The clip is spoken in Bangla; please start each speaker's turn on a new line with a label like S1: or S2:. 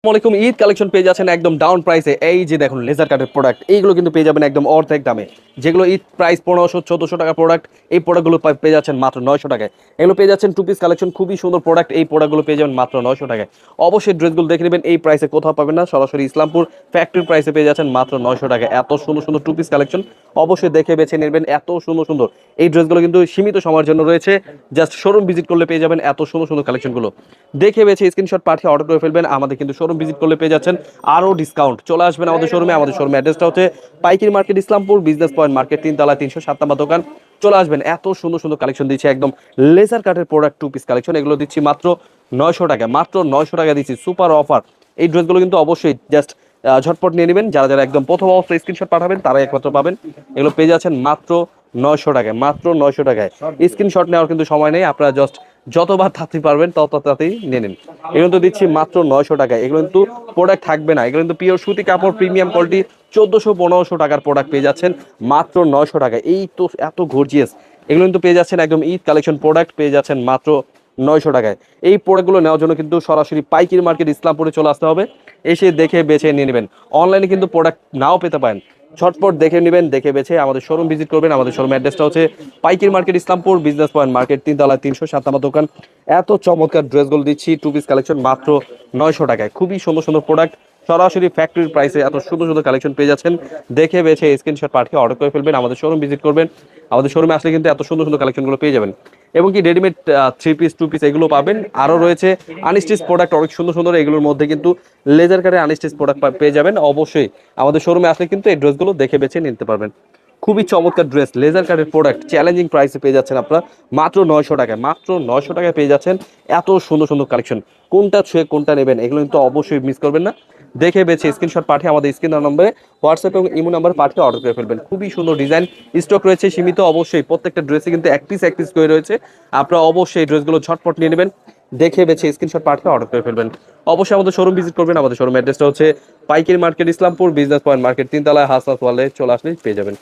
S1: আসসালামাইকুম। ঈদ কালেকশন পেয়ে যাচ্ছেন একদম ডাউন প্রাইসে। এই যে দেখুন লেজার কাটের প্রোডাক্ট, এইগুলো কিন্তু পেয়ে যাবেন একদম অর্ধেক দামে। যেগুলো ঈদ প্রাইস 1500-1400 টাকা প্রোডাক্ট, এই প্রোডাক্টগুলো পেয়ে যাচ্ছেন মাত্র 900 টাকায়। এগুলো পেয়ে যাচ্ছেন টু পিস কালেকশন, খুবই সুন্দর প্রোডাক্ট। এই প্রোডাক্টগুলো পেয়ে যাবেন মাত্র 900 টাকায়। অবশ্যই ড্রেসগুলো দেখে নেবেন, এই প্রাইসে কোথাও পাবেন না। সরাসরি ইসলামপুর ফ্যাক্টরি প্রাইসে পেয়ে যাচ্ছেন মাত্র 900 টাকায়। এত সুন্দর সুন্দর টু পিস কালেকশন অবশ্যই দেখে বেছে নেবেন। এত সুন্দর সুন্দর এই ড্রেসগুলো কিন্তু সীমিত সময়ের জন্য রয়েছে। জাস্ট শোরুম ভিজিট করলে পেয়ে যাবেন এত সুন্দর সুন্দর কালেকশনগুলো। দেখে বেছে স্ক্রিনশট পাঠিয়ে অর্ডার করে ফেলবেন। আমাদের কিন্তু শোরুম ভিজিট করলে পেয়ে যাচ্ছেন আরও ডিসকাউন্ট। চলে আসবেন আমাদের শোরুমে। আমাদের শোরুমের অ্যাড্রেসটা হচ্ছে পাইকারি market, Islampur business point market, 3 তলা 307 নম্বর দোকান। চলে আসবেন। এত সুন্দর সুন্দর কালেকশন দিচ্ছে একদম লেজার কাটের প্রোডাক্ট টু পিস কালেকশন। এগুলো দিচ্ছি মাত্র 900 টাকা। মাত্র 900 টাকা দিচ্ছি, সুপার অফার। এই ড্রেসগুলো কিন্তু অবশ্যই জাস্ট ঝটপট নিয়ে নেবেন। যারা যারা একদম প্রথম অবস্থায় স্ক্রিনশট পাঠাবেন তারাই একমাত্র পাবেন। এগুলো পেয়ে যাচ্ছেন মাত্র 900 টাকায়। মাত্র 900 টাকায়। স্ক্রিনশট নেওয়ার কিন্তু সময় নেই, আপনারা জাস্ট যতবার তাড়াতাড়ি পারবেন তত তাড়াতাড়ি নিয়ে নিন। এগুলো কিন্তু দিচ্ছি মাত্র 900 টাকায়। এগুলো কিন্তু প্রোডাক্ট থাকবে না, এগুলো কিন্তু পিওর সুতি কাপড়, প্রিমিয়াম কোয়ালিটি। 1400-1500 টাকার প্রোডাক্ট পেয়ে যাচ্ছেন মাত্র 900 টাকায়। এই তো এত গর্জিয়াস। এগুলো কিন্তু পেয়ে যাচ্ছেন একদম ঈদ কালেকশন প্রোডাক্ট পেয়ে যাচ্ছেন মাত্র 900 টাকায়। এই প্রোডাক্টগুলো নেওয়ার জন্য কিন্তু সরাসরি পাইকারি মার্কেট ইসলামপুরে চলে আসতে হবে। এসে দেখে বেছে নিয়ে নেবেন। অনলাইনে কিন্তু প্রোডাক্ট নাও পেতে পারেন, ঝটপট দেখে নেবেন। দেখে বেছে আমাদের শোরুম ভিজিট করবেন। আমাদের শোরুম অ্যাড্রেসটা হচ্ছে পাইকারি market, Islampur business point market, 3 তলা 307 নম্বর দোকান। এত চমৎকার ড্রেসগুলো দিচ্ছি টু পিস কালেকশন মাত্র 900 টাকায়। খুবই সুন্দর সুন্দর প্রোডাক্ট, সরাসরি ফ্যাক্টরির প্রাইসে এত সুন্দর সুন্দর কালেকশন পেয়ে যাচ্ছেন। দেখে বেছে স্ক্রিনশট পাঠিয়ে অর্ডার করে ফেলবেন। আমাদের শোরুম ভিজিট করবেন। আমাদের শোরুমে আসলে কিন্তু এত সুন্দর সুন্দর কালেকশনগুলো পেয়ে যাবেন। এবং কি readymade three piece two piece এগুলো পাবেন। আরও রয়েছে আনস্টিচ প্রোডাক্ট অনেক সুন্দর সুন্দর। এগুলোর মধ্যে কিন্তু লেজার কাটের আনস্টিচ প্রোডাক্ট পেয়ে যাবেন। অবশ্যই আমাদের শোরুমে আসলে কিন্তু এই ড্রেসগুলো দেখে বেছে নিতে পারবেন। খুবই চমৎকার ড্রেস, লেজার কাটের প্রোডাক্ট চ্যালেঞ্জিং প্রাইসে পেয়ে যাচ্ছেন আপনারা মাত্র 900 টাকায়। মাত্র 900 টাকায় পেয়ে যাচ্ছেন এত সুন্দর সুন্দর কালেকশন। কোনটা ছুঁয়ে কোনটা নেবেন এগুলো কিন্তু অবশ্যই মিস করবেন না। দেখে বেছে স্ক্রিনশট পাঠিয়ে আমাদের স্ক্রিন নম্বরে হোয়াটসঅ্যাপ এবং ইমো নাম্বার পাঠিয়ে অর্ডার করে ফেলবেন। খুবই সুন্দর ডিজাইন, স্টক রয়েছে সীমিত। অবশ্যই প্রত্যেকটা ড্রেসে কিন্তু এক পিস করে রয়েছে। আপনারা অবশ্যই এই ড্রেসগুলো ঝটপট নিয়ে নেবেন। দেখে বেছে স্ক্রিনশট পাঠিয়ে অর্ডার করে ফেলবেন। অবশ্যই আমাদের শোরুম ভিজিট করবেন। আমাদের শোরুম অ্যাড্রেসটা হচ্ছে পাইকারি market, Islampur business point market, 3 তলায় হাসনাত ওয়ালে। চলে আসলেই পেয়ে যাবেন।